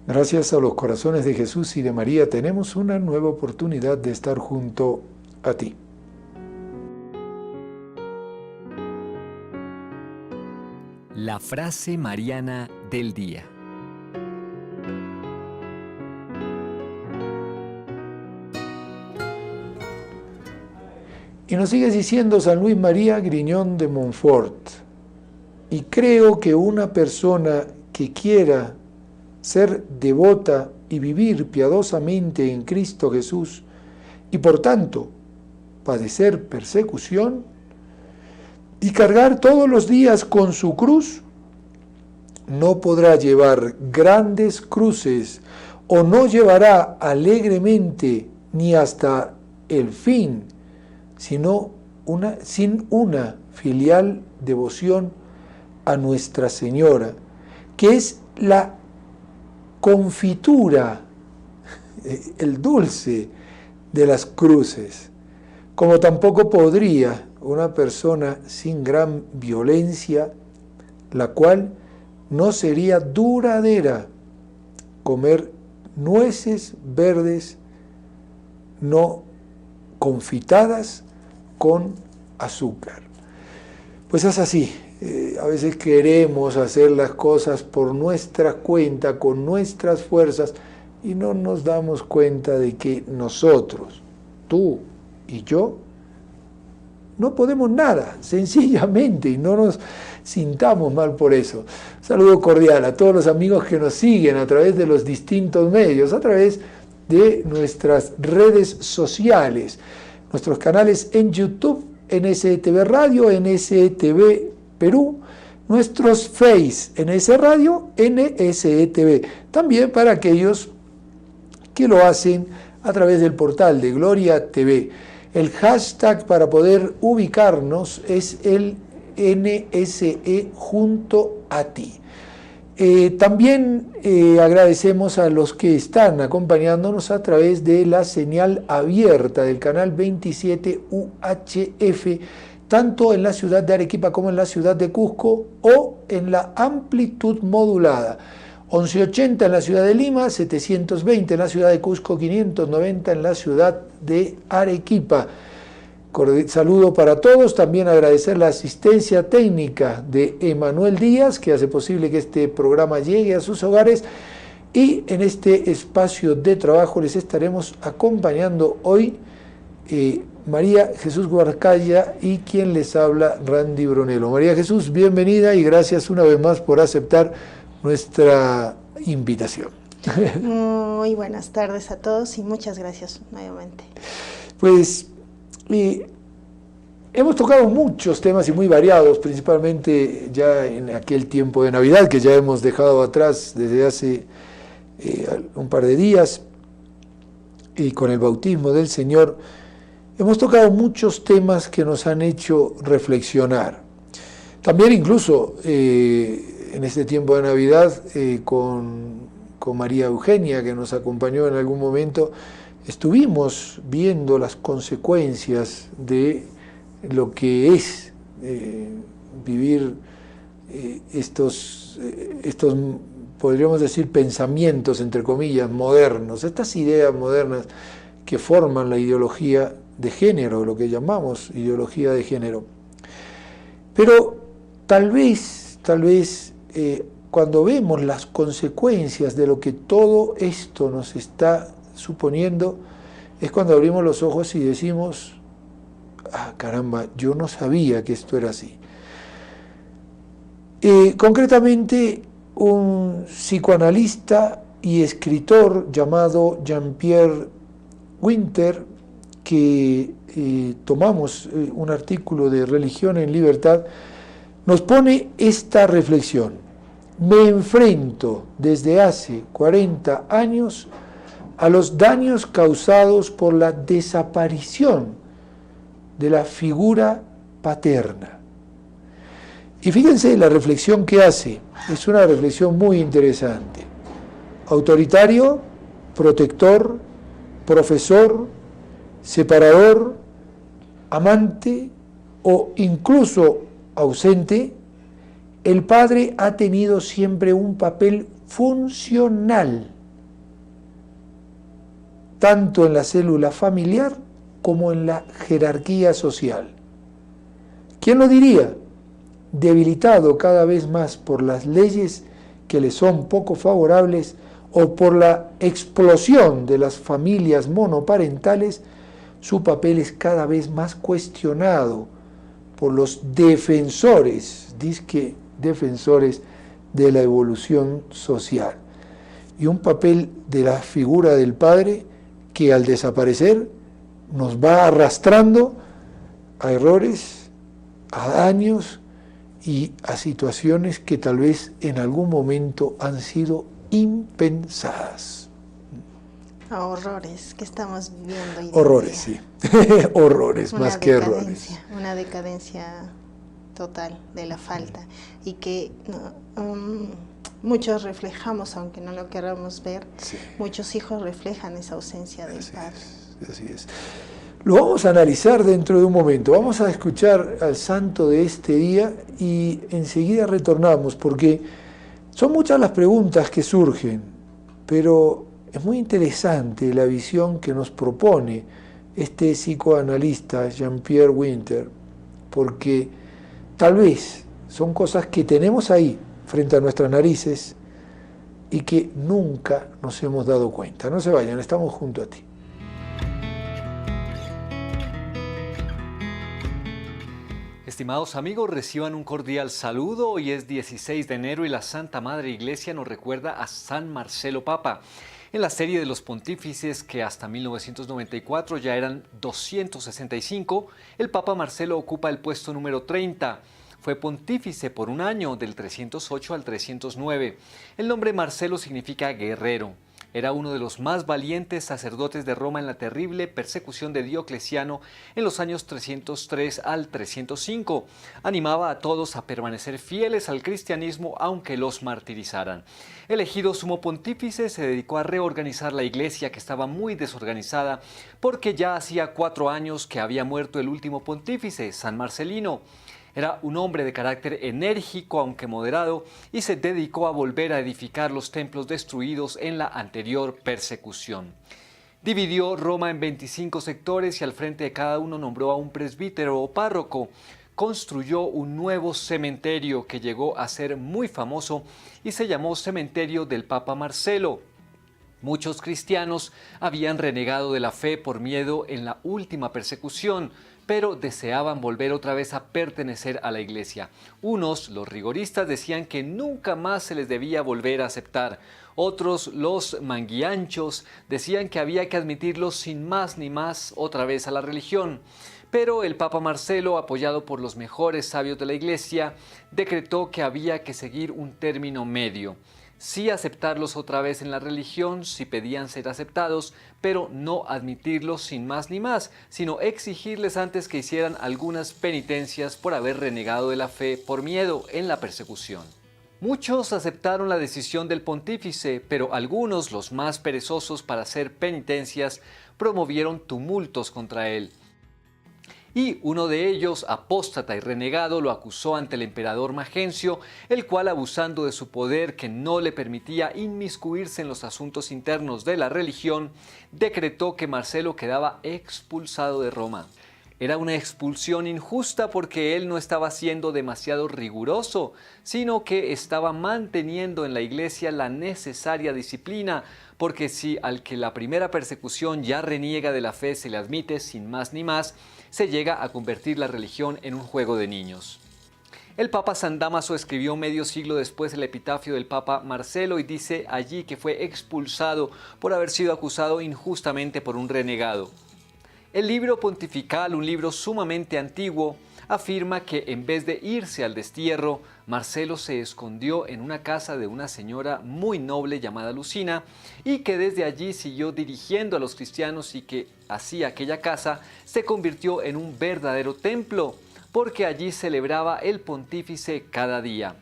Gracias a los corazones de Jesús y de María tenemos una nueva oportunidad de estar junto a ti. La frase mariana del día. Y nos sigue diciendo San Luis María Griñón de Montfort: y creo que una persona que quiera ser devota y vivir piadosamente en Cristo Jesús, y por tanto padecer persecución, y cargar todos los días con su cruz, no podrá llevar grandes cruces, o no llevará alegremente ni hasta el fin, sino sin una filial devoción a Nuestra Señora, que es la confitura, el dulce de las cruces, como tampoco podría una persona sin gran violencia, la cual no sería duradera, comer nueces verdes no confitadas con azúcar. Pues es así. A veces queremos hacer las cosas por nuestra cuenta, con nuestras fuerzas, y no nos damos cuenta de que nosotros, tú y yo, no podemos nada, sencillamente, y no nos sintamos mal por eso. Un saludo cordial a todos los amigos que nos siguen a través de los distintos medios, a través de nuestras redes sociales, nuestros canales en YouTube, NSTV Radio, NSTV Perú, nuestros Face, NS Radio, NSTV. También para aquellos que lo hacen a través del portal de Gloria TV. El hashtag para poder ubicarnos es el NSE junto a ti. También agradecemos a los que están acompañándonos a través de la señal abierta del canal 27 UHF, tanto en la ciudad de Arequipa como en la ciudad de Cusco, o en la amplitud modulada. 1180 en la ciudad de Lima, 720 en la ciudad de Cusco, 590 en la ciudad de Arequipa. Saludo para todos, también agradecer la asistencia técnica de Emanuel Díaz, que hace posible que este programa llegue a sus hogares, y en este espacio de trabajo les estaremos acompañando hoy María Jesús Guarcaya y quien les habla, Randy Brunello. María Jesús, bienvenida y gracias una vez más por aceptar nuestra invitación. Muy buenas tardes a todos y muchas gracias nuevamente. Pues hemos tocado muchos temas y muy variados, principalmente ya en aquel tiempo de Navidad que ya hemos dejado atrás desde hace un par de días, y con el bautismo del Señor hemos tocado muchos temas que nos han hecho reflexionar. También incluso en este tiempo de Navidad con María Eugenia, que nos acompañó en algún momento, estuvimos viendo las consecuencias de lo que es vivir estos, podríamos decir, pensamientos, entre comillas, modernos, estas ideas modernas que forman la ideología de género, lo que llamamos ideología de género. Pero tal vez, cuando vemos las consecuencias de lo que todo esto nos está suponiendo, es cuando abrimos los ojos y decimos: ah, caramba, yo no sabía que esto era así. Concretamente, un psicoanalista y escritor llamado Jean-Pierre Winter, que tomamos un artículo de Religión en Libertad, nos pone esta reflexión: me enfrento desde hace 40 años a los daños causados por la desaparición de la figura paterna. Y fíjense la reflexión que hace, es una reflexión muy interesante. Autoritario, protector, profesor, separador, amante o incluso ausente, el padre ha tenido siempre un papel funcional tanto en la célula familiar como en la jerarquía social. ¿Quién lo diría? Debilitado cada vez más por las leyes que le son poco favorables o por la explosión de las familias monoparentales, su papel es cada vez más cuestionado por los defensores, disque defensores de la evolución social. Y un papel de la figura del padre que al desaparecer nos va arrastrando a errores, a daños y a situaciones que tal vez en algún momento han sido impensadas. A horrores que estamos viviendo hoy Horrores, sí. Horrores, más que errores. Una decadencia total de la falta y que muchos reflejamos, aunque no lo queramos ver, sí. Muchos hijos reflejan esa ausencia del padre. Así es. Lo vamos a analizar dentro de un momento. Vamos a escuchar al santo de este día y enseguida retornamos, porque son muchas las preguntas que surgen, pero es muy interesante la visión que nos propone este psicoanalista Jean-Pierre Winter, porque tal vez son cosas que tenemos ahí, frente a nuestras narices, y que nunca nos hemos dado cuenta. No se vayan, estamos junto a ti. Estimados amigos, reciban un cordial saludo. Hoy es 16 de enero y la Santa Madre Iglesia nos recuerda a San Marcelo Papa. En la serie de los pontífices, que hasta 1994 ya eran 265, el Papa Marcelo ocupa el puesto número 30. Fue pontífice por un año, del 308 al 309. El nombre Marcelo significa guerrero. Era uno de los más valientes sacerdotes de Roma en la terrible persecución de Diocleciano en los años 303 al 305. Animaba a todos a permanecer fieles al cristianismo aunque los martirizaran. Elegido sumo pontífice, se dedicó a reorganizar la iglesia, que estaba muy desorganizada porque ya hacía 4 años que había muerto el último pontífice, San Marcelino. Era un hombre de carácter enérgico, aunque moderado, y se dedicó a volver a edificar los templos destruidos en la anterior persecución. Dividió Roma en 25 sectores y al frente de cada uno nombró a un presbítero o párroco. Construyó un nuevo cementerio que llegó a ser muy famoso y se llamó Cementerio del Papa Marcelo. Muchos cristianos habían renegado de la fe por miedo en la última persecución, pero deseaban volver otra vez a pertenecer a la iglesia. Unos, los rigoristas, decían que nunca más se les debía volver a aceptar. Otros, los manguianchos, decían que había que admitirlos sin más ni más otra vez a la religión. Pero el Papa Marcelo, apoyado por los mejores sabios de la iglesia, decretó que había que seguir un término medio. Sí aceptarlos otra vez en la religión si pedían ser aceptados, pero no admitirlos sin más ni más, sino exigirles antes que hicieran algunas penitencias por haber renegado de la fe por miedo en la persecución. Muchos aceptaron la decisión del pontífice, pero algunos, los más perezosos para hacer penitencias, promovieron tumultos contra él. Y uno de ellos, apóstata y renegado, lo acusó ante el emperador Magencio, el cual, abusando de su poder que no le permitía inmiscuirse en los asuntos internos de la religión, decretó que Marcelo quedaba expulsado de Roma. Era una expulsión injusta porque él no estaba siendo demasiado riguroso, sino que estaba manteniendo en la iglesia la necesaria disciplina, porque si al que la primera persecución ya reniega de la fe se le admite sin más ni más, se llega a convertir la religión en un juego de niños. El Papa San Dámaso escribió medio siglo después el epitafio del Papa Marcelo y dice allí que fue expulsado por haber sido acusado injustamente por un renegado. El libro pontifical, un libro sumamente antiguo, afirma que en vez de irse al destierro, Marcelo se escondió en una casa de una señora muy noble llamada Lucina y que desde allí siguió dirigiendo a los cristianos y que así aquella casa se convirtió en un verdadero templo, porque allí celebraba el pontífice cada día.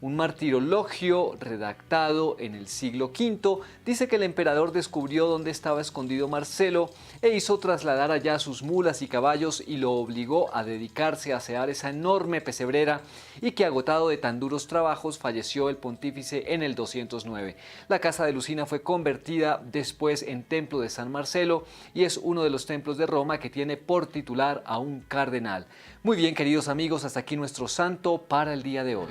Un martirologio redactado en el siglo V dice que el emperador descubrió dónde estaba escondido Marcelo e hizo trasladar allá sus mulas y caballos y lo obligó a dedicarse a asear esa enorme pesebrera, y que agotado de tan duros trabajos falleció el pontífice en el 209. La casa de Lucina fue convertida después en templo de San Marcelo y es uno de los templos de Roma que tiene por titular a un cardenal. Muy bien, queridos amigos, hasta aquí nuestro santo para el día de hoy.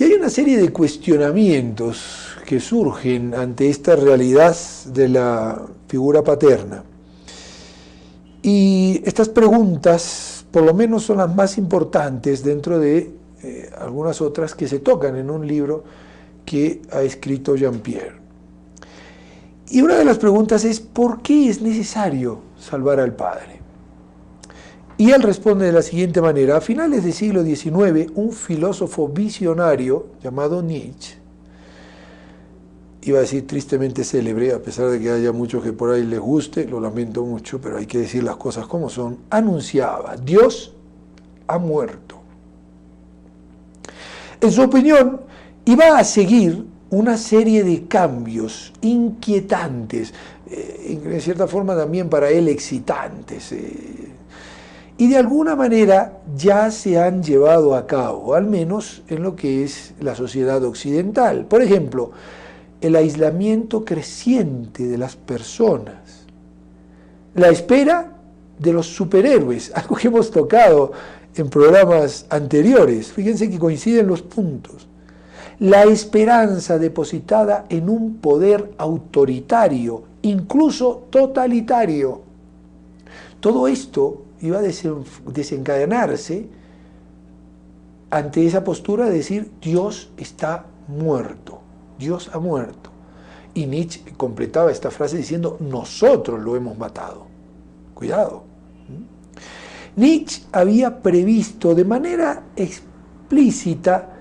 Y hay una serie de cuestionamientos que surgen ante esta realidad de la figura paterna. Y estas preguntas, por lo menos, son las más importantes dentro de algunas otras que se tocan en un libro que ha escrito Jean-Pierre. Y una de las preguntas es: ¿por qué es necesario salvar al Padre? Y él responde de la siguiente manera: a finales del siglo XIX, un filósofo visionario llamado Nietzsche, iba a decir tristemente célebre, a pesar de que haya muchos que por ahí les guste, lo lamento mucho, pero hay que decir las cosas como son, anunciaba: Dios ha muerto. En su opinión, iba a seguir una serie de cambios inquietantes, en cierta forma también para él excitantes, y de alguna manera ya se han llevado a cabo, al menos en lo que es la sociedad occidental. Por ejemplo, el aislamiento creciente de las personas, la espera de los superhéroes, algo que hemos tocado en programas anteriores, fíjense que coinciden los puntos, la esperanza depositada en un poder autoritario, incluso totalitario. Todo esto iba a desencadenarse ante esa postura de decir: Dios está muerto, Dios ha muerto. Y Nietzsche completaba esta frase diciendo: nosotros lo hemos matado. Cuidado. Nietzsche había previsto de manera explícita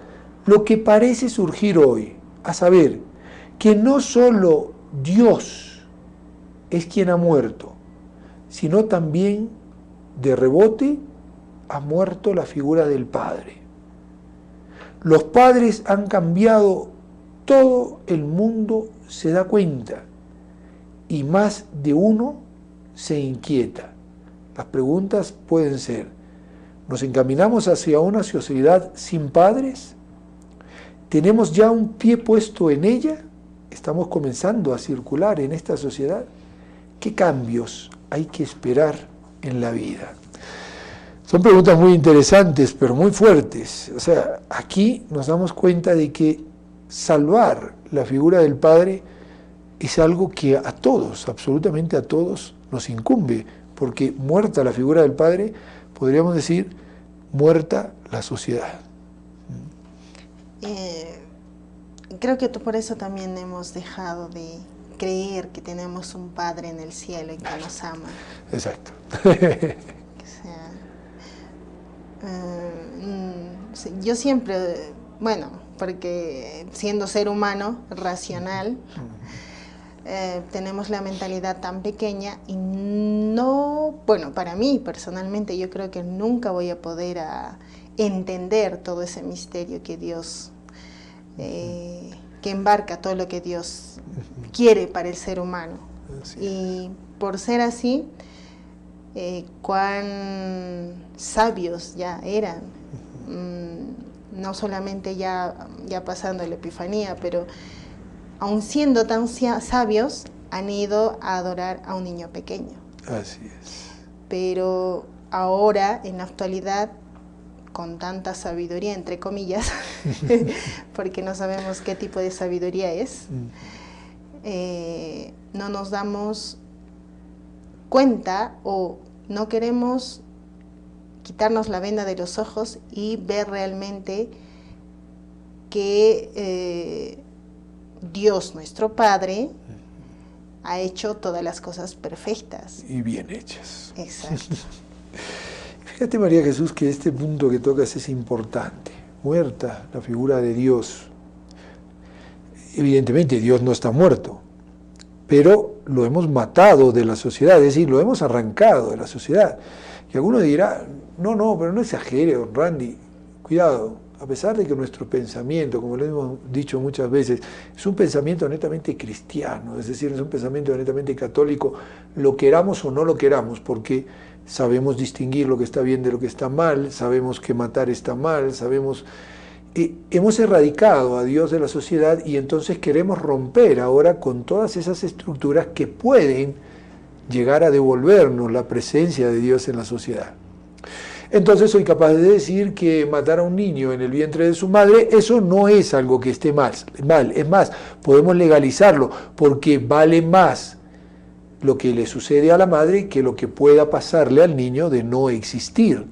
lo que parece surgir hoy, a saber, que no solo Dios es quien ha muerto, sino también de rebote ha muerto la figura del Padre. Los padres han cambiado, todo el mundo se da cuenta y más de uno se inquieta. Las preguntas pueden ser: ¿nos encaminamos hacia una sociedad sin padres? ¿Tenemos ya un pie puesto en ella? ¿Estamos comenzando a circular en esta sociedad? ¿Qué cambios hay que esperar en la vida? Son preguntas muy interesantes, pero muy fuertes. O sea, aquí nos damos cuenta de que salvar la figura del Padre es algo que a todos, absolutamente a todos, nos incumbe, porque muerta la figura del Padre, podríamos decir, muerta la sociedad. Creo que por eso también hemos dejado de creer que tenemos un Padre en el cielo y que nos ama. Exacto. Yo siempre, bueno, porque siendo ser humano, racional, tenemos la mentalidad tan pequeña y no, bueno, para mí personalmente yo creo que nunca voy a poder entender todo ese misterio que Dios, que embarca todo lo que Dios quiere para el ser humano. Y por ser así, cuán sabios ya eran, no solamente ya pasando la Epifanía, pero aun siendo tan sabios, han ido a adorar a un niño pequeño. Así es. Pero ahora, en la actualidad, con tanta sabiduría, entre comillas, porque no sabemos qué tipo de sabiduría es, no nos damos cuenta o no queremos quitarnos la venda de los ojos y ver realmente que Dios, nuestro Padre, ha hecho todas las cosas perfectas. Y bien hechas. Exacto. Fíjate, María Jesús, que este punto que tocas es importante. Muerta la figura de Dios. Evidentemente Dios no está muerto, pero lo hemos matado de la sociedad, es decir, lo hemos arrancado de la sociedad. Y alguno dirá, no, pero no exagere, don Randy, cuidado, a pesar de que nuestro pensamiento, como lo hemos dicho muchas veces, es un pensamiento netamente cristiano, es decir, es un pensamiento netamente católico, lo queramos o no lo queramos, porque sabemos distinguir lo que está bien de lo que está mal, sabemos que matar está mal, sabemos... hemos erradicado a Dios de la sociedad y entonces queremos romper ahora con todas esas estructuras que pueden llegar a devolvernos la presencia de Dios en la sociedad. Entonces soy capaz de decir que matar a un niño en el vientre de su madre, eso no es algo que esté mal. Es más, podemos legalizarlo porque vale más lo que le sucede a la madre que lo que pueda pasarle al niño de no existir.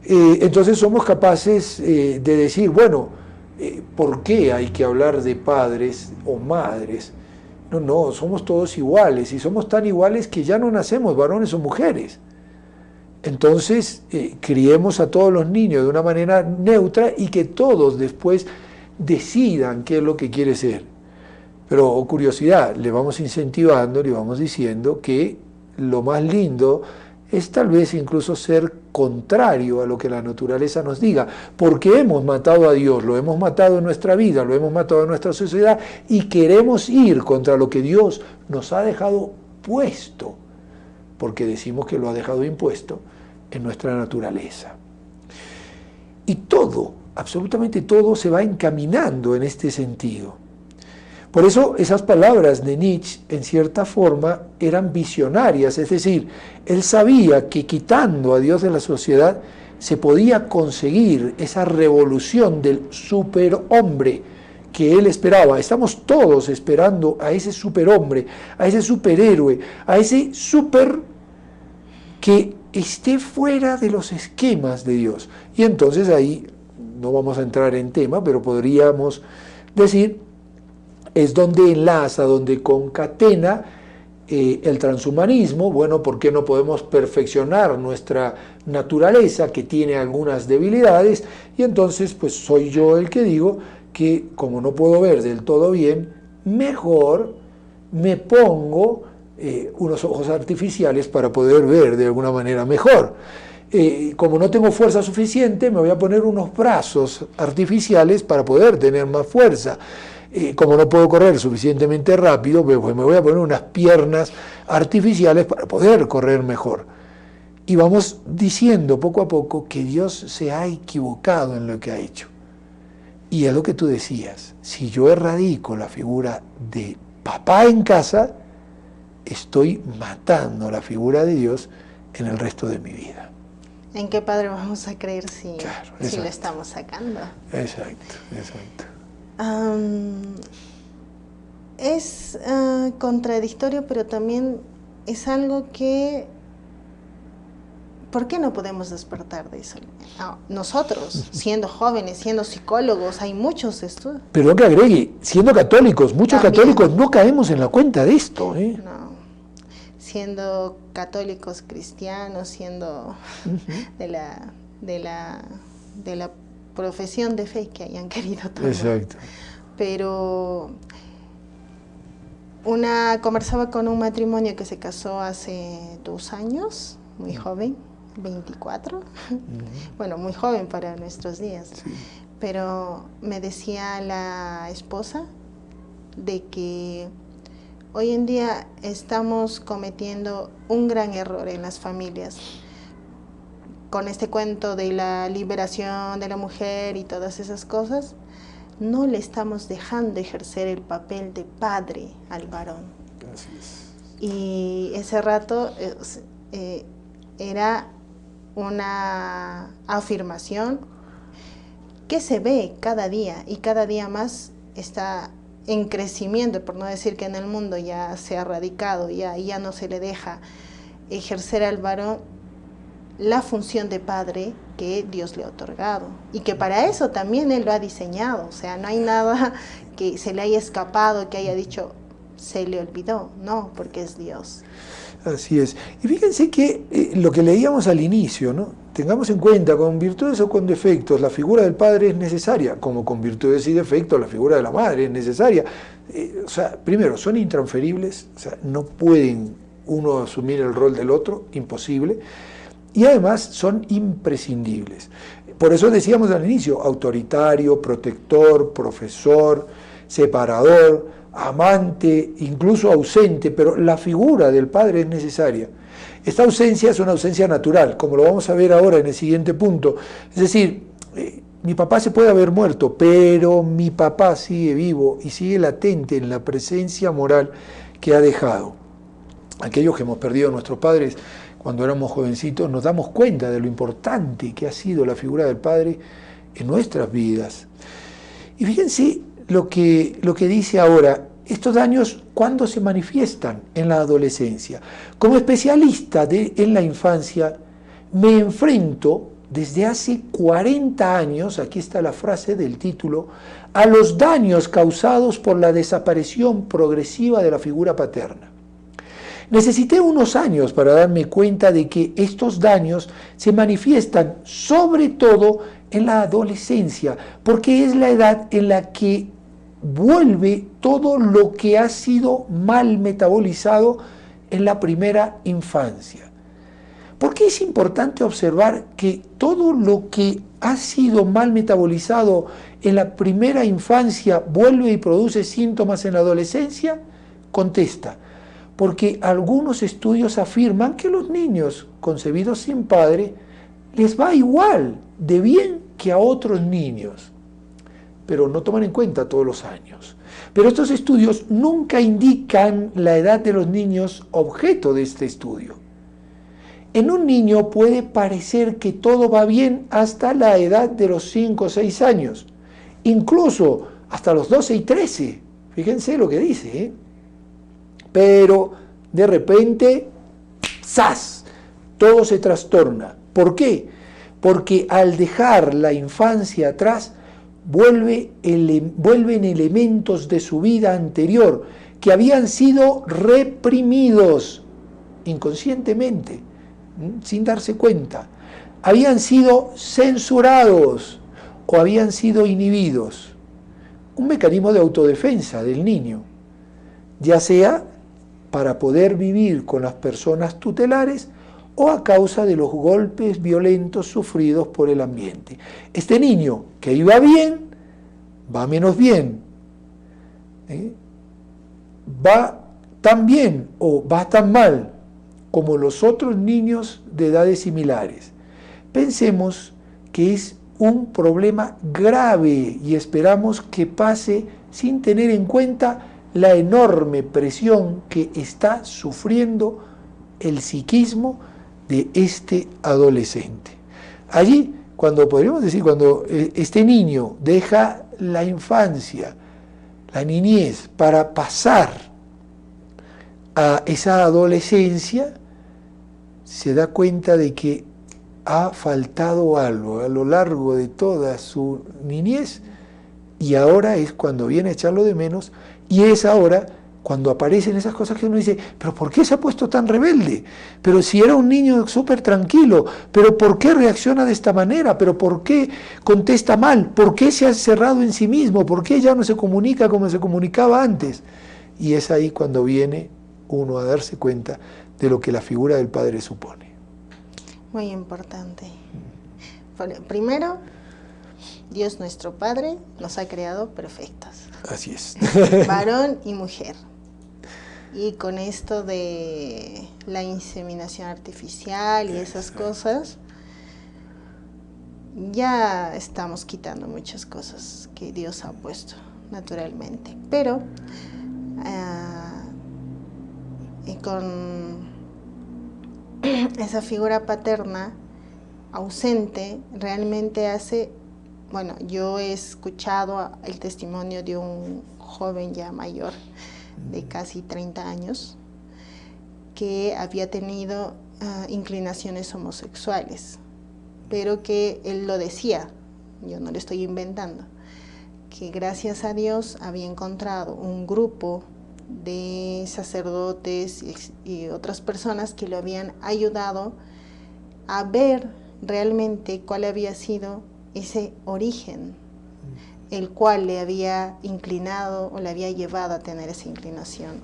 Entonces somos capaces de decir, bueno, ¿por qué hay que hablar de padres o madres? No, somos todos iguales y somos tan iguales que ya no nacemos varones o mujeres. Entonces, criemos a todos los niños de una manera neutra y que todos después decidan qué es lo que quiere ser. Pero, curiosidad, le vamos incentivando, le vamos diciendo que lo más lindo es tal vez incluso ser contrario a lo que la naturaleza nos diga, porque hemos matado a Dios, lo hemos matado en nuestra vida, lo hemos matado en nuestra sociedad y queremos ir contra lo que Dios nos ha dejado puesto, porque decimos que lo ha dejado impuesto en nuestra naturaleza. Y todo, absolutamente todo, se va encaminando en este sentido. Por eso esas palabras de Nietzsche, en cierta forma, eran visionarias, es decir, él sabía que quitando a Dios de la sociedad se podía conseguir esa revolución del superhombre que él esperaba. Estamos todos esperando a ese superhombre, a ese superhéroe, a ese super que esté fuera de los esquemas de Dios. Y entonces ahí, no vamos a entrar en tema, pero podríamos decir, es donde enlaza, donde concatena el transhumanismo. Bueno, ¿por qué no podemos perfeccionar nuestra naturaleza que tiene algunas debilidades? Y entonces, pues soy yo el que digo que como no puedo ver del todo bien, mejor me pongo unos ojos artificiales para poder ver de alguna manera mejor. Como no tengo fuerza suficiente, me voy a poner unos brazos artificiales para poder tener más fuerza. Como no puedo correr suficientemente rápido, pues me voy a poner unas piernas artificiales para poder correr mejor. Y vamos diciendo poco a poco que Dios se ha equivocado en lo que ha hecho. Y es lo que tú decías, si yo erradico la figura de papá en casa, estoy matando la figura de Dios en el resto de mi vida. ¿En qué padre vamos a creer si Claro, lo estamos sacando? Exacto, exacto. Es contradictorio, pero también es algo que... ¿Por qué no podemos despertar de eso? Nosotros, siendo jóvenes, siendo psicólogos, hay muchos estudios. Perdón que agregue, siendo católicos, muchos También. católicos no caemos en la cuenta de esto. No, siendo católicos cristianos, siendo de la profesión de fe que hayan querido tomar. Exacto. Pero conversaba con un matrimonio que se casó hace 2 años, muy joven, 24, bueno, muy joven para nuestros días, Sí. pero me decía la esposa de que hoy en día estamos cometiendo un gran error en las familias con este cuento de la liberación de la mujer y todas esas cosas. No le estamos dejando ejercer el papel de padre al varón. Así es. Y ese rato era una afirmación que se ve cada día y cada día más está en crecimiento, por no decir que en el mundo ya se ha erradicado, ya no se le deja ejercer al varón la función de padre que Dios le ha otorgado y que para eso también Él lo ha diseñado. O sea, no hay nada que se le haya escapado, que haya dicho se le olvidó, no, porque es Dios. Así es. Y fíjense que lo que leíamos al inicio, ¿no? Tengamos en cuenta, con virtudes o con defectos, la figura del padre es necesaria, como con virtudes y defectos la figura de la madre es necesaria. O sea, primero, son intransferibles, o sea, no pueden uno asumir el rol del otro, imposible, y además son imprescindibles. Por eso decíamos al inicio, autoritario, protector, profesor, separador, amante, incluso ausente, pero la figura del padre es necesaria. Esta ausencia es una ausencia natural, como lo vamos a ver ahora en el siguiente punto. Es decir, mi papá se puede haber muerto, pero mi papá sigue vivo y sigue latente en la presencia moral que ha dejado. Aquellos que hemos perdido a nuestros padres cuando éramos jovencitos nos damos cuenta de lo importante que ha sido la figura del padre en nuestras vidas. Y fíjense lo que dice ahora, estos daños, ¿cuándo se manifiestan? En la adolescencia. Como especialista en la infancia, me enfrento desde hace 40 años, aquí está la frase del título, a los daños causados por la desaparición progresiva de la figura paterna. Necesité unos años para darme cuenta de que estos daños se manifiestan sobre todo en la adolescencia, porque es la edad en la que vuelve todo lo que ha sido mal metabolizado en la primera infancia. ¿Por qué es importante observar que todo lo que ha sido mal metabolizado en la primera infancia vuelve y produce síntomas en la adolescencia? Contesta, porque algunos estudios afirman que los niños concebidos sin padre les va igual de bien que a otros niños, pero no toman en cuenta todos los años. Pero estos estudios nunca indican la edad de los niños objeto de este estudio. En un niño puede parecer que todo va bien hasta la edad de los 5 o 6 años, incluso hasta los 12 y 13. Fíjense lo que dice, ¿eh? Pero de repente, ¡zas!, todo se trastorna. ¿Por qué? Porque al dejar la infancia atrás, vuelven elementos de su vida anterior que habían sido reprimidos inconscientemente, sin darse cuenta, habían sido censurados o habían sido inhibidos. Un mecanismo de autodefensa del niño, ya sea para poder vivir con las personas tutelares o a causa de los golpes violentos sufridos por el ambiente. Este niño que iba bien, va menos bien, va tan bien o va tan mal como los otros niños de edades similares. Pensemos que es un problema grave y esperamos que pase sin tener en cuenta la enorme presión que está sufriendo el psiquismo de este adolescente. Allí, podríamos decir, cuando este niño deja la infancia, la niñez, para pasar a esa adolescencia, se da cuenta de que ha faltado algo a lo largo de toda su niñez y ahora es cuando viene a echarlo de menos y es ahora cuando aparecen esas cosas que uno dice, pero ¿por qué se ha puesto tan rebelde? Pero si era un niño súper tranquilo, pero ¿por qué reacciona de esta manera? ¿Pero por qué contesta mal? ¿Por qué se ha cerrado en sí mismo? ¿Por qué ya no se comunica como se comunicaba antes? Y es ahí cuando viene uno a darse cuenta de lo que la figura del padre supone. Muy importante. Primero, Dios nuestro Padre nos ha creado perfectos. Así es. Varón y mujer. Y con esto de la inseminación artificial y esas cosas, ya estamos quitando muchas cosas que Dios ha puesto naturalmente. Pero con esa figura paterna ausente realmente hace... Bueno, yo he escuchado el testimonio de un joven ya mayor, de casi 30 años, que había tenido inclinaciones homosexuales, pero que él lo decía, yo no le estoy inventando, que gracias a Dios había encontrado un grupo de sacerdotes y otras personas que lo habían ayudado a ver realmente cuál había sido ese origen, el cual le había inclinado o le había llevado a tener esa inclinación.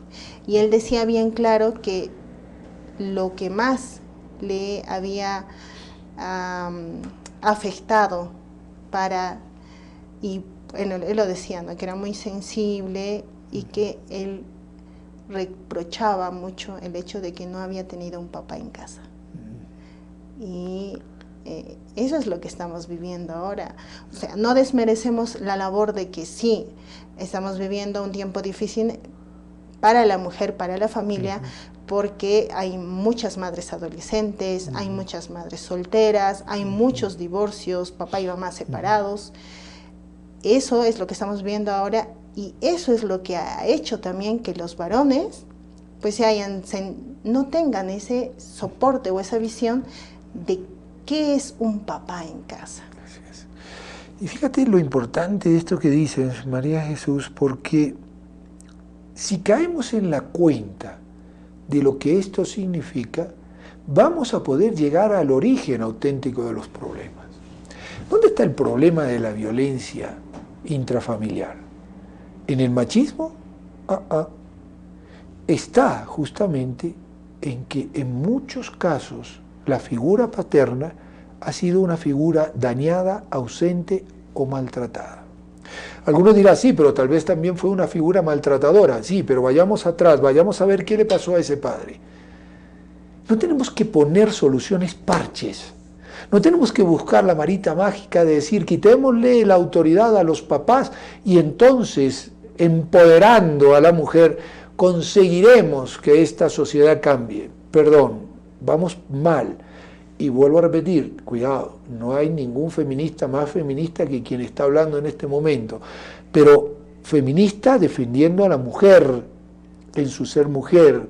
Y él decía bien claro que lo que más le había afectado y él lo decía, ¿no?, que era muy sensible y que él reprochaba mucho el hecho de que no había tenido un papá en casa. Y eso es lo que estamos viviendo ahora. O sea, no desmerecemos la labor de que sí, estamos viviendo un tiempo difícil para la mujer, para la familia, porque hay muchas madres adolescentes, hay muchas madres solteras, hay muchos divorcios, papá y mamá separados. Eso es lo que estamos viendo ahora, y eso es lo que ha hecho también que los varones pues no tengan ese soporte o esa visión de qué es un papá en casa. Así es. Y fíjate lo importante de esto que dices, María Jesús, porque si caemos en la cuenta de lo que esto significa, vamos a poder llegar al origen auténtico de los problemas. ¿Dónde está el problema de la violencia intrafamiliar? ¿En el machismo? Está justamente en que en muchos casos la figura paterna ha sido una figura dañada, ausente o maltratada. Algunos dirán, sí, pero tal vez también fue una figura maltratadora. Sí, pero vayamos atrás, vayamos a ver qué le pasó a ese padre. No tenemos que poner soluciones parches. No tenemos que buscar la varita mágica de decir, quitémosle la autoridad a los papás y entonces, empoderando a la mujer, conseguiremos que esta sociedad cambie. Perdón, vamos mal. Y vuelvo a repetir, cuidado, no hay ningún feminista más feminista que quien está hablando en este momento, pero feminista defendiendo a la mujer en su ser mujer,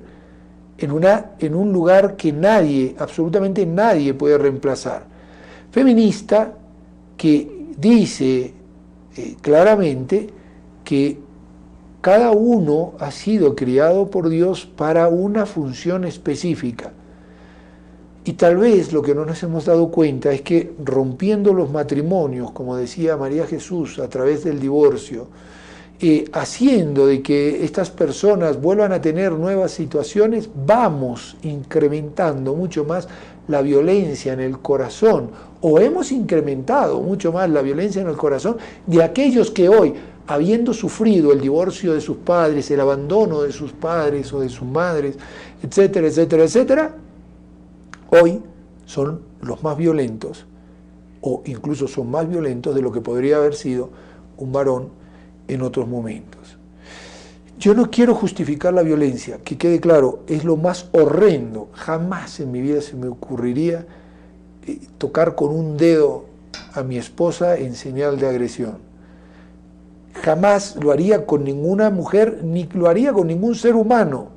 en un lugar que nadie, absolutamente nadie puede reemplazar. Feminista que dice claramente que cada uno ha sido criado por Dios para una función específica. Y tal vez lo que no nos hemos dado cuenta es que rompiendo los matrimonios, como decía María Jesús, a través del divorcio, haciendo de que estas personas vuelvan a tener nuevas situaciones, vamos incrementando mucho más la violencia en el corazón, o hemos incrementado mucho más la violencia en el corazón de aquellos que hoy, habiendo sufrido el divorcio de sus padres, el abandono de sus padres o de sus madres, etcétera, etcétera, etcétera, hoy son los más violentos, o incluso son más violentos de lo que podría haber sido un varón en otros momentos. Yo no quiero justificar la violencia, que quede claro, es lo más horrendo. Jamás en mi vida se me ocurriría tocar con un dedo a mi esposa en señal de agresión. Jamás lo haría con ninguna mujer, ni lo haría con ningún ser humano.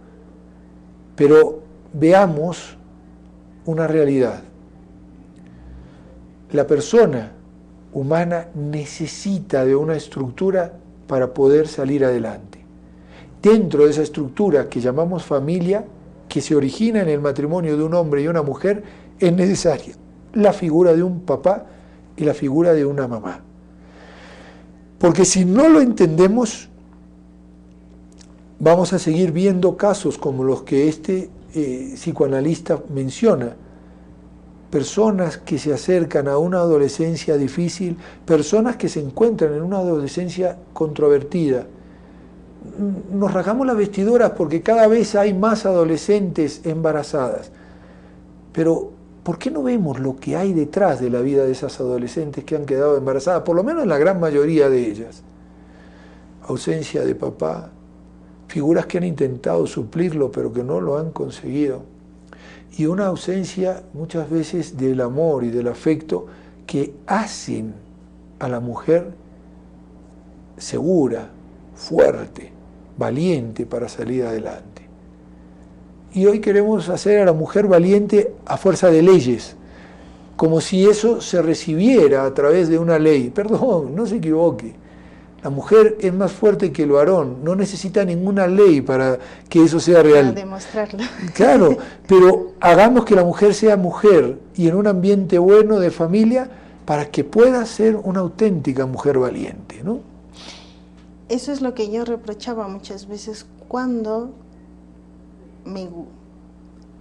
Pero veamos una realidad. La persona humana necesita de una estructura para poder salir adelante. Dentro de esa estructura que llamamos familia, que se origina en el matrimonio de un hombre y una mujer, es necesaria la figura de un papá y la figura de una mamá. Porque si no lo entendemos, vamos a seguir viendo casos como los que este psicoanalista menciona, personas que se acercan a una adolescencia difícil, personas que se encuentran en una adolescencia controvertida. Nos rasgamos las vestiduras porque cada vez hay más adolescentes embarazadas, pero ¿por qué no vemos lo que hay detrás de la vida de esas adolescentes que han quedado embarazadas? Por lo menos en la gran mayoría de ellas. Ausencia de papá, figuras que han intentado suplirlo pero que no lo han conseguido, y una ausencia muchas veces del amor y del afecto que hacen a la mujer segura, fuerte, valiente para salir adelante. Y hoy queremos hacer a la mujer valiente a fuerza de leyes, como si eso se recibiera a través de una ley. Perdón, no se equivoque. La mujer es más fuerte que el varón, no necesita ninguna ley para que eso sea real. Para demostrarlo. Claro, pero hagamos que la mujer sea mujer y en un ambiente bueno de familia para que pueda ser una auténtica mujer valiente, ¿no? Eso es lo que yo reprochaba muchas veces cuando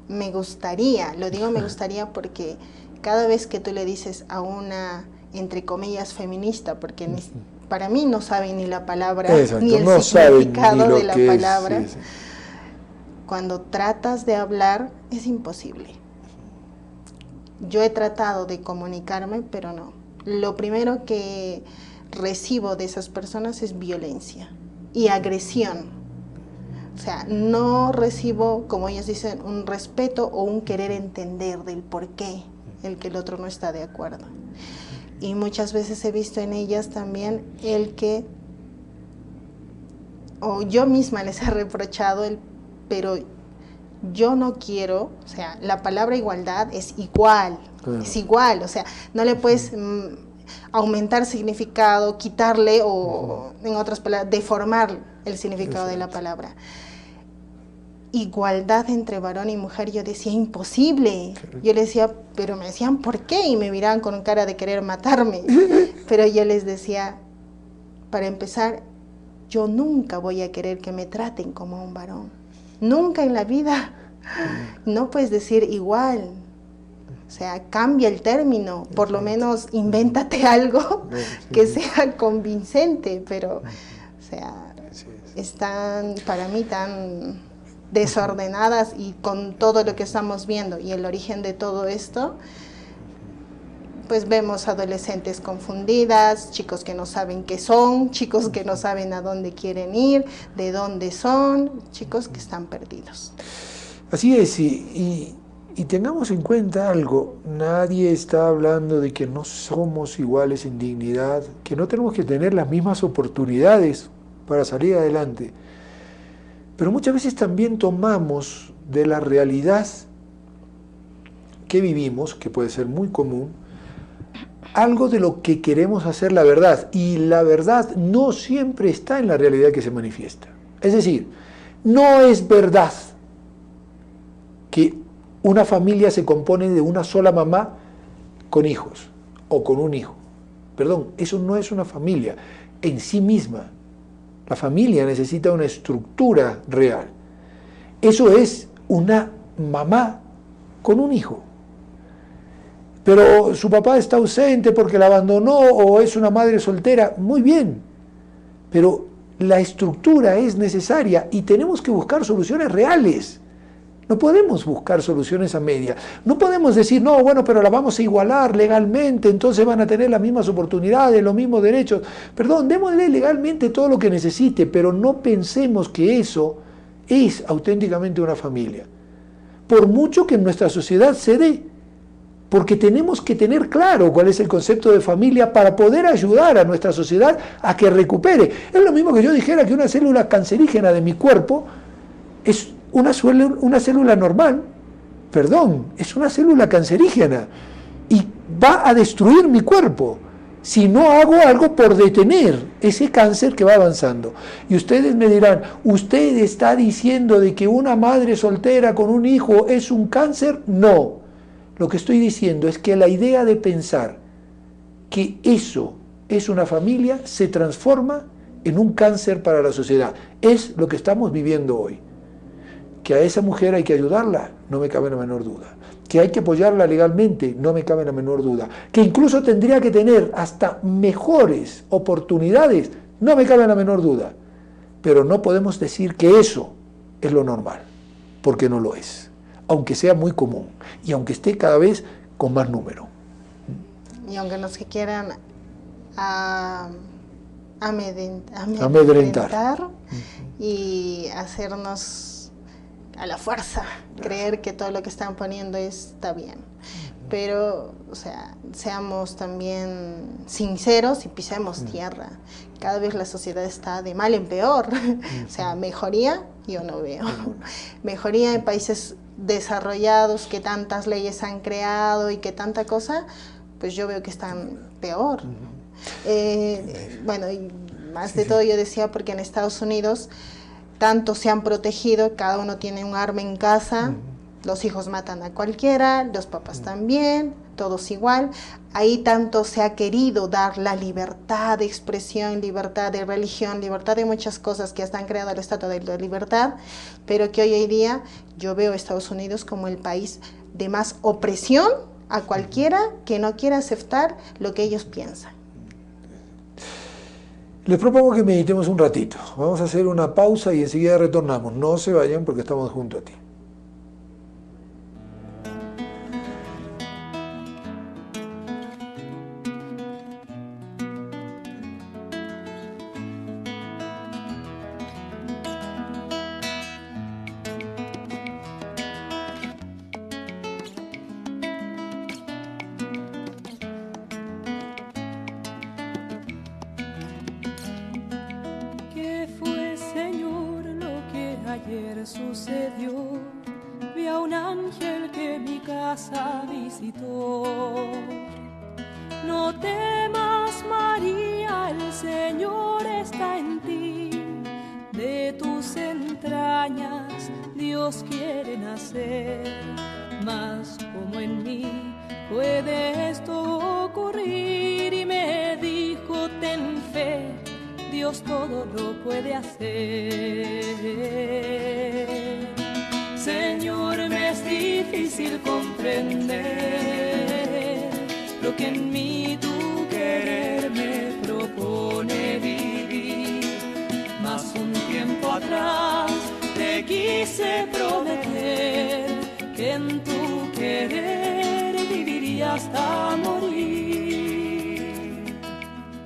me gustaría, lo digo me gustaría porque cada vez que tú le dices a una, entre comillas, feminista, porque para mí no saben ni la palabra, exacto, ni el no significado ni de la palabra, es, sí, sí. Cuando tratas de hablar es imposible. Yo he tratado de comunicarme, pero no. Lo primero que recibo de esas personas es violencia y agresión. O sea, no recibo, como ellos dicen, un respeto o un querer entender del por qué el que el otro no está de acuerdo. Y muchas veces he visto en ellas también el que, o yo misma les he reprochado, pero yo no quiero, o sea, la palabra igualdad es igual, es igual, o sea, no le puedes aumentar significado, quitarle o, en otras palabras, deformar el significado de la palabra. Igualdad entre varón y mujer, yo decía, imposible. Yo les decía, pero me decían, ¿por qué? Y me miraban con cara de querer matarme. Pero yo les decía, para empezar, yo nunca voy a querer que me traten como un varón. Nunca en la vida. No puedes decir igual. O sea, cambia el término, por lo menos invéntate algo que sea convincente, pero, o sea, están para mí tan desordenadas y con todo lo que estamos viendo y el origen de todo esto, pues vemos adolescentes confundidas, chicos que no saben qué son, chicos que no saben a dónde quieren ir, de dónde son, chicos que están perdidos. Así es, y tengamos en cuenta algo, nadie está hablando de que no somos iguales en dignidad, que no tenemos que tener las mismas oportunidades para salir adelante, pero muchas veces también tomamos de la realidad que vivimos, que puede ser muy común, algo de lo que queremos hacer la verdad, y la verdad no siempre está en la realidad que se manifiesta. Es decir, no es verdad que una familia se compone de una sola mamá con hijos, o con un hijo. Perdón, eso no es una familia en sí misma. La familia necesita una estructura real. Eso es una mamá con un hijo. Pero su papá está ausente porque la abandonó o es una madre soltera, muy bien. Pero la estructura es necesaria y tenemos que buscar soluciones reales. No podemos buscar soluciones a media. No podemos decir, no, bueno, pero la vamos a igualar legalmente, entonces van a tener las mismas oportunidades, los mismos derechos. Perdón, démosle legalmente todo lo que necesite, pero no pensemos que eso es auténticamente una familia. Por mucho que en nuestra sociedad se dé, porque tenemos que tener claro cuál es el concepto de familia para poder ayudar a nuestra sociedad a que recupere. Es lo mismo que yo dijera que una célula cancerígena de mi cuerpo es una célula normal, perdón, es una célula cancerígena y va a destruir mi cuerpo si no hago algo por detener ese cáncer que va avanzando. Y ustedes me dirán, ¿usted está diciendo de que una madre soltera con un hijo es un cáncer? No, lo que estoy diciendo es que la idea de pensar que eso es una familia se transforma en un cáncer para la sociedad. Es lo que estamos viviendo hoy. Que a esa mujer hay que ayudarla, no me cabe la menor duda. Que hay que apoyarla legalmente, no me cabe la menor duda. Que incluso tendría que tener hasta mejores oportunidades, no me cabe la menor duda. Pero no podemos decir que eso es lo normal, porque no lo es. Aunque sea muy común y aunque esté cada vez con más número. Y aunque nos quieran amedrentar y hacernos a la fuerza creer que todo lo que están poniendo está bien, pero, o sea, seamos también sinceros y pisemos tierra. Cada vez la sociedad está de mal en peor. O sea, mejoría yo no veo. Mejoría en países desarrollados que tantas leyes han creado y que tanta cosa, pues yo veo que están peor. Bueno, Más de todo yo decía porque en Estados Unidos tanto se han protegido, cada uno tiene un arma en casa, los hijos matan a cualquiera, los papás también, todos igual. Ahí tanto se ha querido dar la libertad de expresión, libertad de religión, libertad de muchas cosas que hasta han creado el Estado de la Libertad, pero que hoy en día yo veo a Estados Unidos como el país de más opresión a cualquiera que no quiera aceptar lo que ellos piensan. Les propongo que meditemos un ratito. Vamos a hacer una pausa y enseguida retornamos. No se vayan porque estamos junto a ti. Sucedió, vi a un ángel que mi casa visitó. No temas, María, el Señor está en ti. De tus entrañas Dios quiere nacer. Mas como en mí puede esto ocurrir, y me dijo: ten fe, Dios todo lo puede hacer. Señor, me es difícil comprender lo que en mí tu querer me propone vivir. Mas un tiempo atrás te quise prometer que en tu querer viviría hasta morir.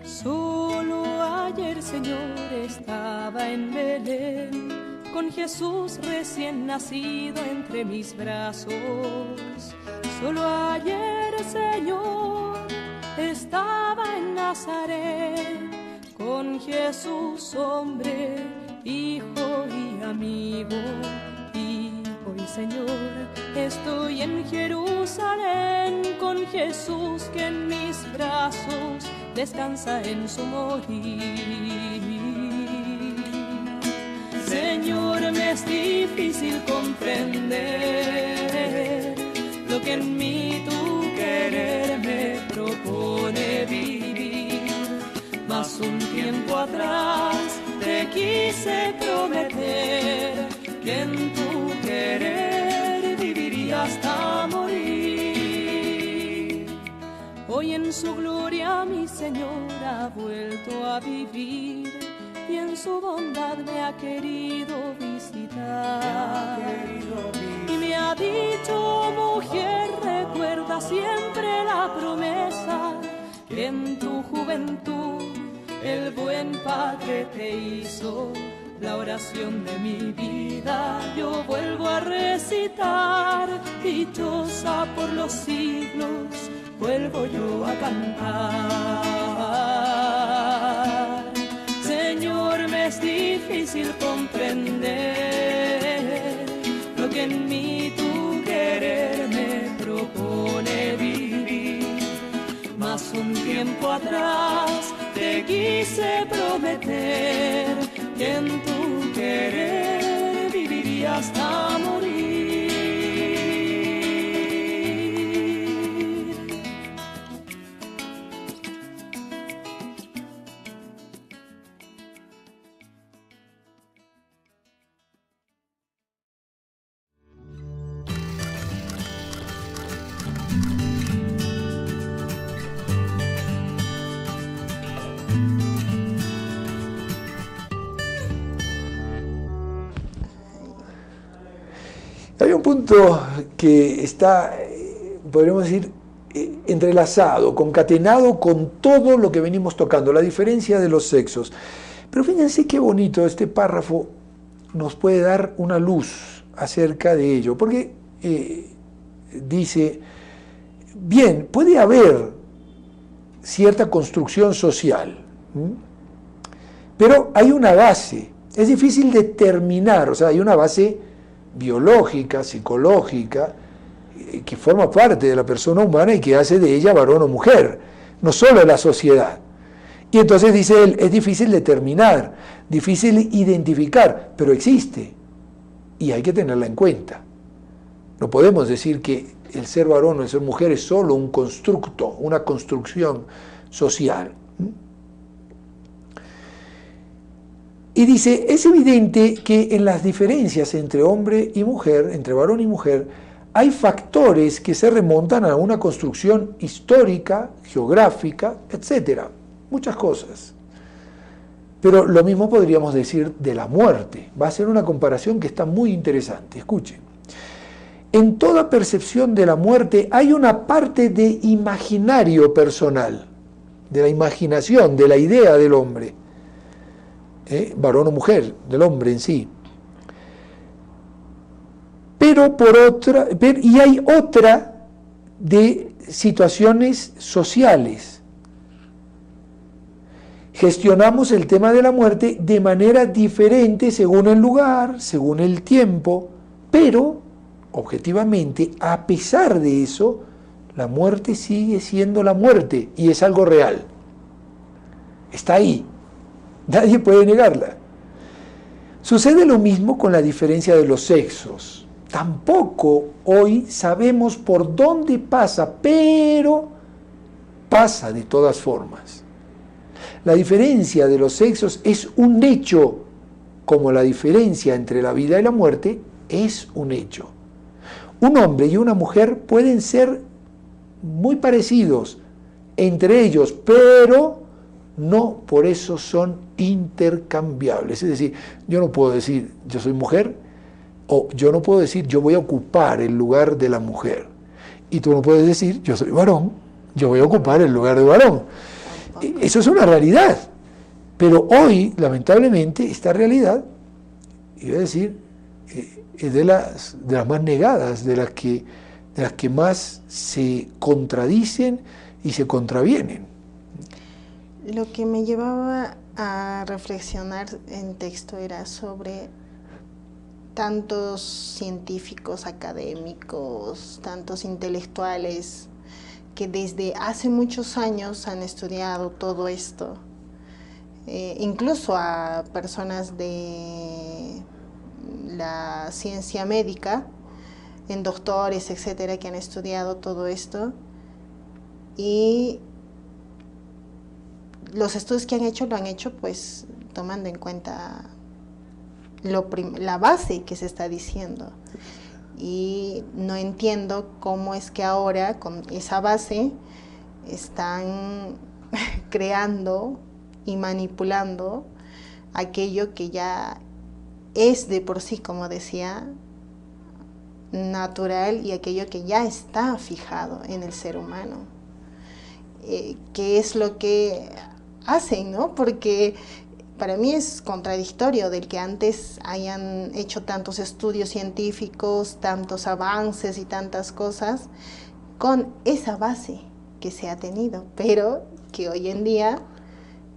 Solo ayer, Señor, estaba en Belén, con Jesús recién nacido entre mis brazos. Solo ayer, Señor, estaba en Nazaret, con Jesús hombre, hijo y amigo. Y hoy, Señor, estoy en Jerusalén, con Jesús que en mis brazos descansa en su morir. Señor, me es difícil comprender lo que en mí tu querer me propone vivir. Mas un tiempo atrás te quise prometer que en tu querer viviría hasta morir. Hoy en su gloria mi Señor ha vuelto a vivir, y en su bondad me ha querido visitar. Y me ha dicho: mujer, recuerda siempre la promesa que en tu juventud el buen Padre te hizo. La oración de mi vida yo vuelvo a recitar, dichosa por los siglos vuelvo yo a cantar. Señor, me es difícil comprender lo que en mí tu querer me propone vivir. Mas un tiempo atrás te quise prometer que en tu querer viviría hasta morir. Hay un punto que está, podríamos decir, entrelazado, concatenado con todo lo que venimos tocando, la diferencia de los sexos. Pero fíjense qué bonito, este párrafo nos puede dar una luz acerca de ello, porque dice, bien, puede haber cierta construcción social, pero hay una base, es difícil determinar, o sea, hay una base biológica, psicológica, que forma parte de la persona humana y que hace de ella varón o mujer, no solo la sociedad. Y entonces dice él, es difícil determinar, difícil identificar, pero existe y hay que tenerla en cuenta. No podemos decir que el ser varón o el ser mujer es solo un constructo, una construcción social. Y dice, es evidente que en las diferencias entre hombre y mujer, entre varón y mujer, hay factores que se remontan a una construcción histórica, geográfica, etc. Muchas cosas. Pero lo mismo podríamos decir de la muerte. Va a ser una comparación que está muy interesante. Escuchen. En toda percepción de la muerte hay una parte de imaginario personal, de la imaginación, de la idea del hombre. Varón o mujer, del hombre en sí. Y hay otra de situaciones sociales. Gestionamos el tema de la muerte de manera diferente según el lugar, según el tiempo, pero objetivamente, a pesar de eso, la muerte sigue siendo la muerte y es algo real. Está ahí. Nadie puede negarla. Sucede lo mismo con la diferencia de los sexos. Tampoco hoy sabemos por dónde pasa, pero pasa de todas formas. La diferencia de los sexos es un hecho, como la diferencia entre la vida y la muerte es un hecho. Un hombre y una mujer pueden ser muy parecidos entre ellos, pero no por eso son intercambiables. Es decir, yo no puedo decir yo soy mujer, o yo no puedo decir yo voy a ocupar el lugar de la mujer. Y tú no puedes decir yo soy varón, yo voy a ocupar el lugar de varón. Eso es una realidad. Pero hoy, lamentablemente, esta realidad, iba a decir, es de las más negadas, de las que más se contradicen y se contravienen. Lo que me llevaba a reflexionar en texto era sobre tantos científicos, académicos, tantos intelectuales que desde hace muchos años han estudiado todo esto, incluso a personas de la ciencia médica, en doctores, etcétera, que han estudiado todo esto, y los estudios que han hecho lo han hecho pues tomando en cuenta la base que se está diciendo. Y no entiendo cómo es que ahora con esa base están creando y manipulando aquello que ya es de por sí, como decía, natural, y aquello que ya está fijado en el ser humano. ¿Qué es lo que hacen, no? Porque para mí es contradictorio del que antes hayan hecho tantos estudios científicos, tantos avances y tantas cosas con esa base que se ha tenido, pero que hoy en día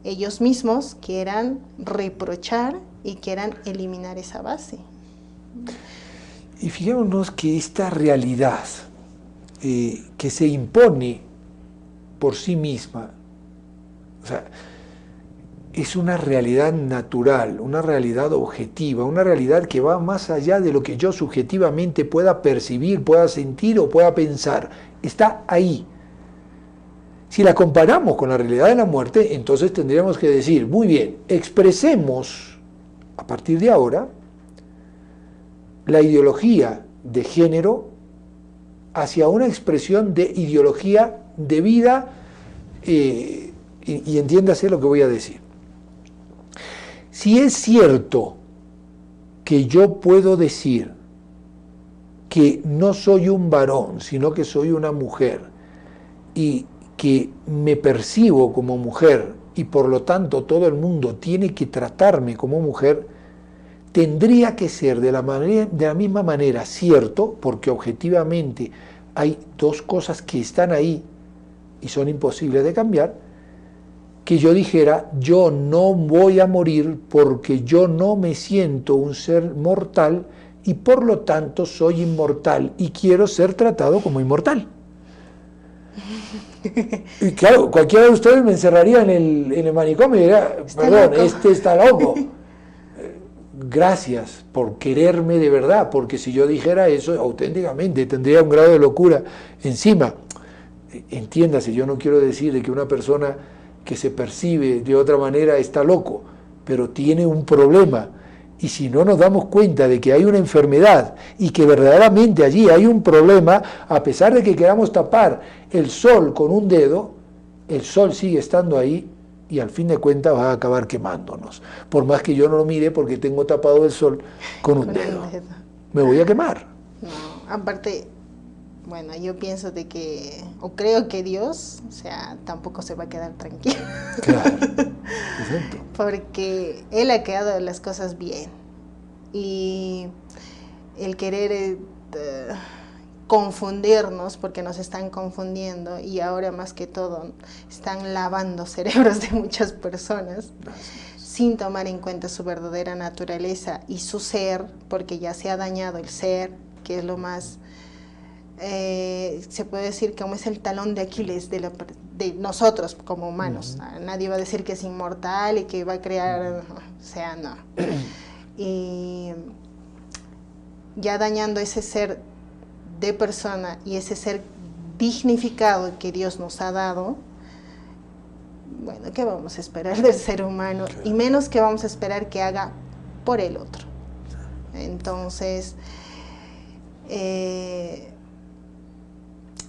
ellos mismos quieran reprochar y quieran eliminar esa base. Y fijémonos que esta realidad que se impone por sí misma, o sea, es una realidad natural, una realidad objetiva, una realidad que va más allá de lo que yo subjetivamente pueda percibir, pueda sentir o pueda pensar. Está ahí. Si la comparamos con la realidad de la muerte, entonces tendríamos que decir, muy bien, expresemos a partir de ahora la ideología de género hacia una expresión de ideología de vida, y entiéndase lo que voy a decir. Si es cierto que yo puedo decir que no soy un varón, sino que soy una mujer, y que me percibo como mujer, y por lo tanto todo el mundo tiene que tratarme como mujer, tendría que ser de la misma manera cierto, porque objetivamente hay dos cosas que están ahí y son imposibles de cambiar, que yo dijera, yo no voy a morir porque yo no me siento un ser mortal y por lo tanto soy inmortal y quiero ser tratado como inmortal. Y claro, cualquiera de ustedes me encerraría en el manicomio y diría, perdón, este está loco. Gracias por quererme de verdad, porque si yo dijera eso auténticamente tendría un grado de locura encima. Entiéndase, yo no quiero decir de que una persona que se percibe de otra manera está loco, pero tiene un problema. Y si no nos damos cuenta de que hay una enfermedad y que verdaderamente allí hay un problema, a pesar de que queramos tapar el sol con un dedo, el sol sigue estando ahí y al fin de cuentas va a acabar quemándonos. Por más que yo no lo mire porque tengo tapado el sol con un dedo. Me voy a quemar. No, aparte, bueno, yo pienso de que, o creo que Dios, o sea, tampoco se va a quedar tranquilo. Claro, perfecto. Porque Él ha creado las cosas bien. Y el querer confundirnos, porque nos están confundiendo, y ahora más que todo están lavando cerebros de muchas personas, sin tomar en cuenta su verdadera naturaleza y su ser, porque ya se ha dañado el ser, que es lo más... se puede decir como es el talón de Aquiles de nosotros como humanos. Nadie va a decir que es inmortal y que va a crear, o sea, no. Y ya dañando ese ser de persona y ese ser dignificado que Dios nos ha dado, bueno, ¿qué vamos a esperar del ser humano? Y menos que vamos a esperar que haga por el otro. Entonces,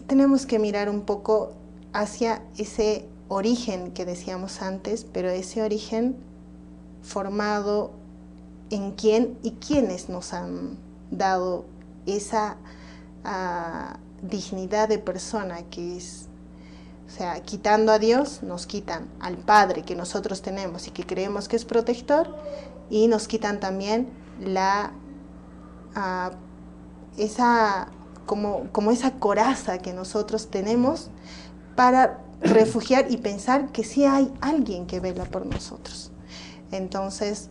tenemos que mirar un poco hacia ese origen que decíamos antes, pero ese origen formado en quién y quiénes nos han dado esa dignidad de persona que es, o sea, quitando a Dios, nos quitan al Padre que nosotros tenemos y que creemos que es protector, y nos quitan también esa como esa coraza que nosotros tenemos para refugiar y pensar que sí hay alguien que vela por nosotros. Entonces,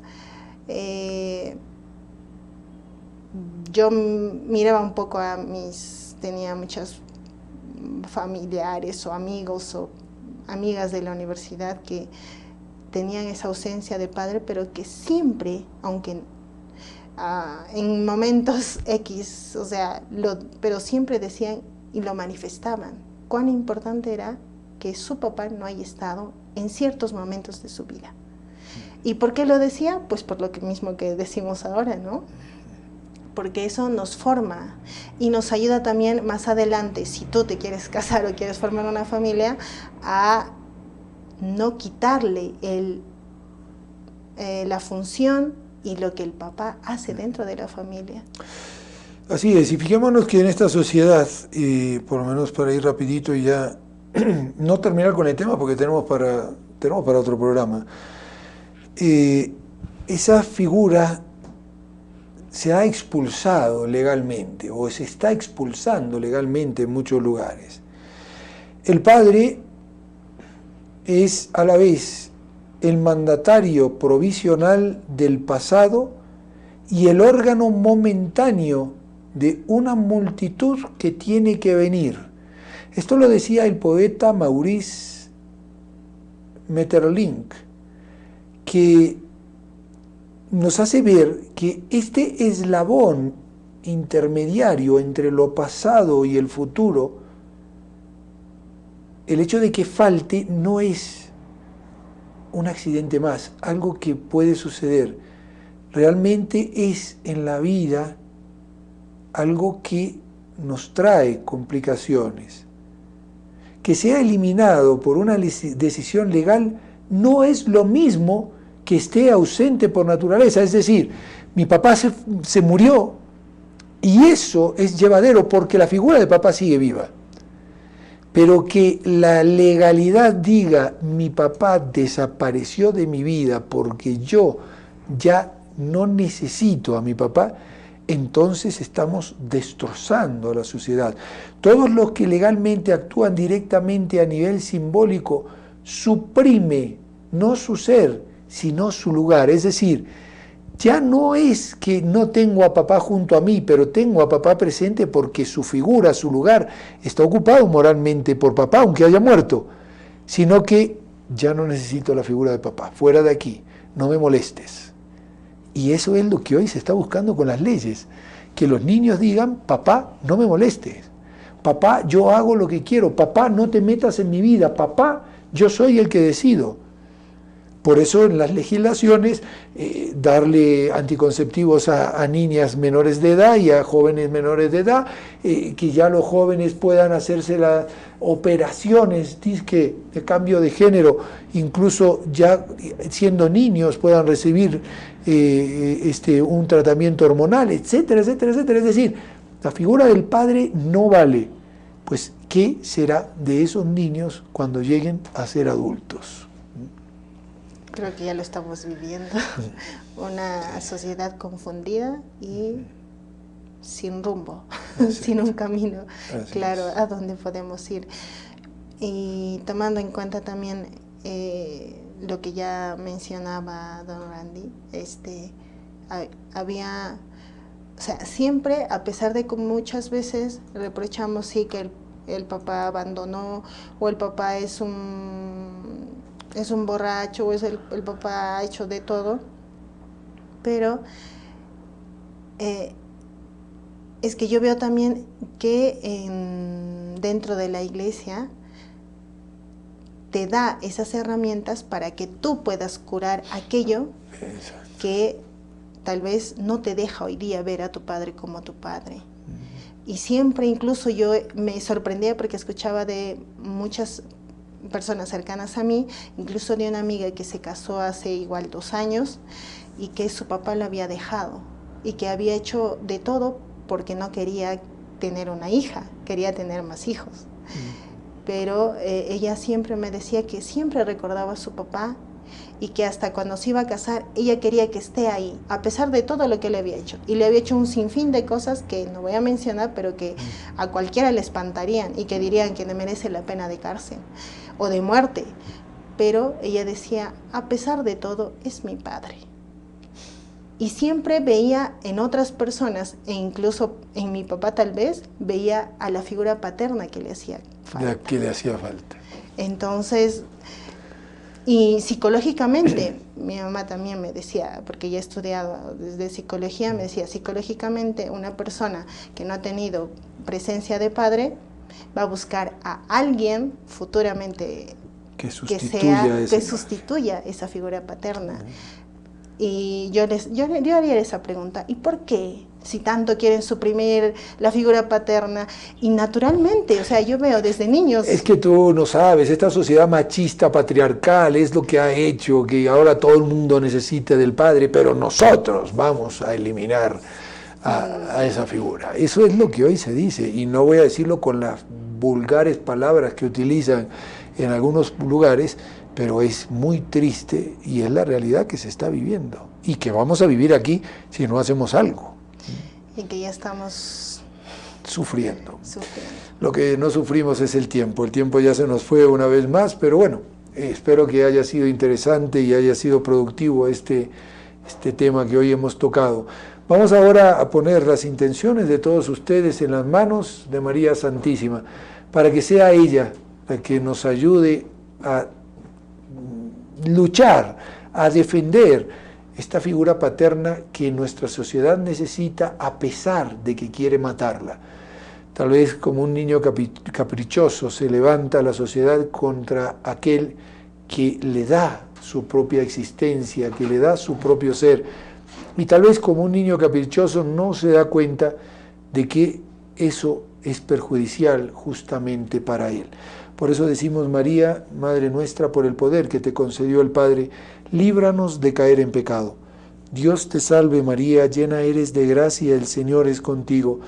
yo miraba un poco tenía muchos familiares o amigos o amigas de la universidad que tenían esa ausencia de padre, pero que siempre, aunque en momentos X, o sea, pero siempre decían y lo manifestaban, cuán importante era que su papá no haya estado en ciertos momentos de su vida. ¿Y por qué lo decía? Pues por lo mismo que decimos ahora, ¿no? Porque eso nos forma y nos ayuda también más adelante, si tú te quieres casar o quieres formar una familia, a no quitarle la función y lo que el papá hace dentro de la familia. Así es, y fijémonos que en esta sociedad, por lo menos para ir rapidito y ya no terminar con el tema porque tenemos para otro programa, esa figura se ha expulsado legalmente o se está expulsando legalmente en muchos lugares. El padre es a la vez el mandatario provisional del pasado y el órgano momentáneo de una multitud que tiene que venir. Esto lo decía el poeta Maurice Maeterlinck, que nos hace ver que este eslabón intermediario entre lo pasado y el futuro, el hecho de que falte no es un accidente más, algo que puede suceder. Realmente es en la vida algo que nos trae complicaciones. Que sea eliminado por una decisión legal no es lo mismo que esté ausente por naturaleza. Es decir, mi papá se murió y eso es llevadero porque la figura de papá sigue viva. Pero que la legalidad diga mi papá desapareció de mi vida porque yo ya no necesito a mi papá, entonces estamos destrozando a la sociedad. Todos los que legalmente actúan directamente a nivel simbólico suprime no su ser, sino su lugar. Es decir, ya no es que no tengo a papá junto a mí, pero tengo a papá presente porque su figura, su lugar, está ocupado moralmente por papá, aunque haya muerto, sino que ya no necesito la figura de papá, fuera de aquí, no me molestes. Y eso es lo que hoy se está buscando con las leyes, que los niños digan, papá, no me molestes, papá, yo hago lo que quiero, papá, no te metas en mi vida, papá, yo soy el que decido. Por eso en las legislaciones darle anticonceptivos a niñas menores de edad y a jóvenes menores de edad, que ya los jóvenes puedan hacerse las operaciones de cambio de género, incluso ya siendo niños puedan recibir un tratamiento hormonal, etcétera, etcétera, etcétera. Es decir, la figura del padre no vale. Pues, ¿qué será de esos niños cuando lleguen a ser adultos? Creo que ya lo estamos viviendo, una sociedad confundida y sin rumbo, sin un camino claro a dónde podemos ir. Y tomando en cuenta también lo que ya mencionaba don Randy, había, o sea, siempre, a pesar de que muchas veces reprochamos sí que el papá abandonó o el papá es un borracho o el papá ha hecho de todo, pero es que yo veo también que dentro de la iglesia te da esas herramientas para que tú puedas curar aquello que tal vez no te deja hoy día ver a tu padre como tu padre. Y siempre, incluso yo me sorprendía porque escuchaba de muchas personas cercanas a mí, incluso de una amiga que se casó hace igual 2 años y que su papá lo había dejado y que había hecho de todo porque no quería tener una hija, quería tener más hijos. Pero ella siempre me decía que siempre recordaba a su papá y que hasta cuando se iba a casar ella quería que esté ahí, a pesar de todo lo que le había hecho. Y le había hecho un sinfín de cosas que no voy a mencionar, pero que a cualquiera le espantarían y que dirían que le merece la pena de cárcel o de muerte. Pero ella decía, a pesar de todo, es mi padre. Y siempre veía en otras personas, e incluso en mi papá tal vez, veía a la figura paterna que le hacía falta. Que le hacía falta. Entonces, y psicológicamente, mi mamá también me decía, porque ella ha estudiado desde psicología, me decía, psicológicamente una persona que no ha tenido presencia de padre va a buscar a alguien futuramente que sustituya esa figura paterna. Y yo haría esa pregunta, ¿y por qué? Si tanto quieren suprimir la figura paterna, y naturalmente, o sea, yo veo desde niños... Es que tú no sabes, esta sociedad machista, patriarcal, es lo que ha hecho que ahora todo el mundo necesite del padre, pero nosotros vamos a eliminar a esa figura. Eso es lo que hoy se dice, y no voy a decirlo con las vulgares palabras que utilizan en algunos lugares, pero es muy triste y es la realidad que se está viviendo y que vamos a vivir aquí si no hacemos algo. Y que ya estamos sufriendo. Lo que no sufrimos es el tiempo ya se nos fue una vez más, pero bueno, espero que haya sido interesante y haya sido productivo este tema que hoy hemos tocado. Vamos ahora a poner las intenciones de todos ustedes en las manos de María Santísima, para que sea ella la que nos ayude a luchar, a defender esta figura paterna que nuestra sociedad necesita a pesar de que quiere matarla. Tal vez como un niño caprichoso se levanta la sociedad contra aquel que le da su propia existencia, que le da su propio ser, y tal vez como un niño caprichoso no se da cuenta de que eso es perjudicial justamente para él. Por eso decimos, María, Madre nuestra, por el poder que te concedió el Padre, líbranos de caer en pecado. Dios te salve María, llena eres de gracia, el Señor es contigo.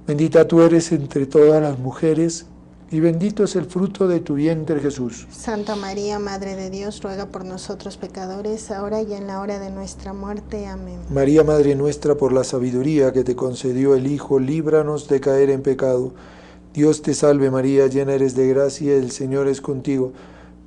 Bendita tú eres entre todas las mujeres, y bendito es el fruto de tu vientre, Jesús. Santa María, Madre de Dios, ruega por nosotros pecadores, ahora y en la hora de nuestra muerte. Amén. María, Madre nuestra, por la sabiduría que te concedió el Hijo, líbranos de caer en pecado. Dios te salve María, llena eres de gracia, el Señor es contigo.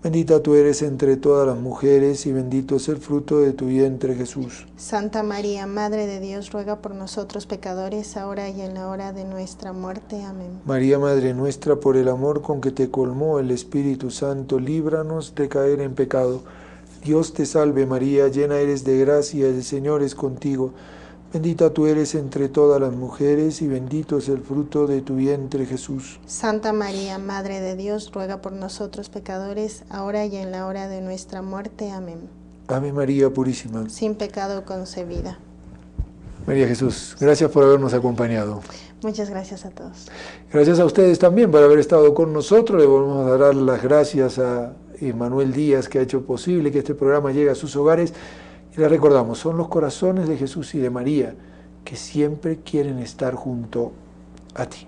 Bendita tú eres entre todas las mujeres y bendito es el fruto de tu vientre, Jesús. Santa María, Madre de Dios, ruega por nosotros pecadores, ahora y en la hora de nuestra muerte. Amén. María, Madre nuestra, por el amor con que te colmó el Espíritu Santo, líbranos de caer en pecado. Dios te salve María, llena eres de gracia, el Señor es contigo. Bendita tú eres entre todas las mujeres y bendito es el fruto de tu vientre, Jesús. Santa María, Madre de Dios, ruega por nosotros pecadores, ahora y en la hora de nuestra muerte. Amén. Ave María Purísima. Sin pecado concebida. María Jesús, gracias por habernos acompañado. Muchas gracias a todos. Gracias a ustedes también por haber estado con nosotros. Le volvemos a dar las gracias a Emanuel Díaz, que ha hecho posible que este programa llegue a sus hogares. Y les recordamos, son los corazones de Jesús y de María que siempre quieren estar junto a ti.